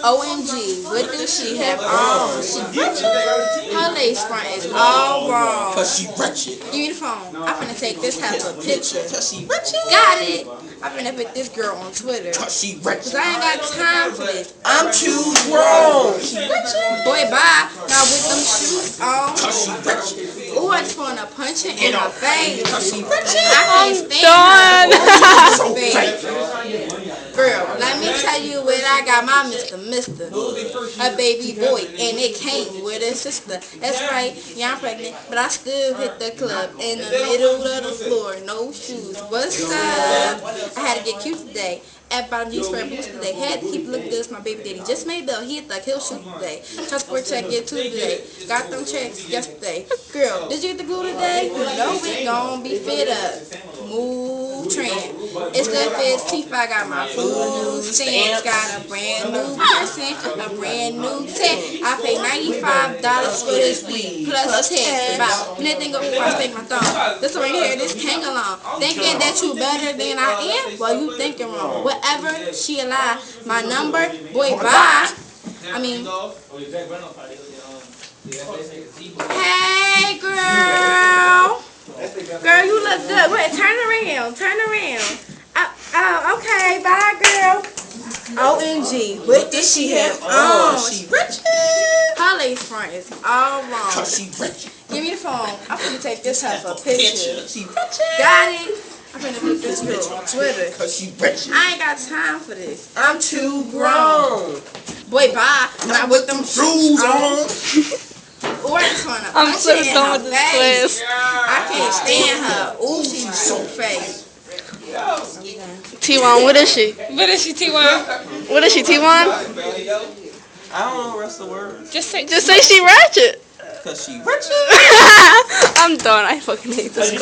OMG, what do she have on? She ratchet. Her lace front is all wrong. Cause she ratchet. Give me the phone. I'm finna take this half a picture. Cause she ratchet. Got it. I'm finna put this girl on Twitter. Cause she ratchet. Cause I ain't got time for this. I'm too grown. She ratchet. Boy, bye. Now with them shoes on. Cause she ratchet. Ooh, I just wanna punch her in her face. Cause she ratchet. I can't stand her. So Face. Girl, let me tell you what I got my Mr. A baby boy, and it came with a sister. That's right, yeah, I'm pregnant, but I still hit the club in the middle of the floor, no shoes. What's up? I had to get cute today. Everybody needs for boots today. Had to keep looking good. My baby daddy just made up. He hit the kill shoot today. Transport check get 2 today. Got them checks yesterday. Girl, did you get the glue today? You know we gon' be fit up. Move trend. It's the fits teeth. I got my food stamps. Got a brand new person, a brand new tech. I paid $95 for this week plus tax. About anything go before I spank my thumb. This right here, this hang along. Thinking that you better than I am? Well, you thinking wrong. Whatever, she a lie. My number, boy, bye. I mean, hey, girl. Girl, you look good. Wait, turn around. Turn around. Oh, okay. Bye, girl. OMG. What did she have on? She ratchet. Her lace front is all wrong. Cause she ratchet. Give me the phone. I'm going to take this half a picture. She ratchet. Got it. I'm going to put this girl on Twitter. Cause she ratchet. I ain't got time for this. I'm too grown. Boy, bye. Not with them shoes on. Ooh, I just wanna I'm punch so her in done her with this face. class. I can't stand her. Ooh, she's so fake. T1, what is she? What is she, T1? What is she, T1? I don't know the rest of the words. Just say Just say she ratchet. Cause she ratchet. I'm done. I fucking hate this class.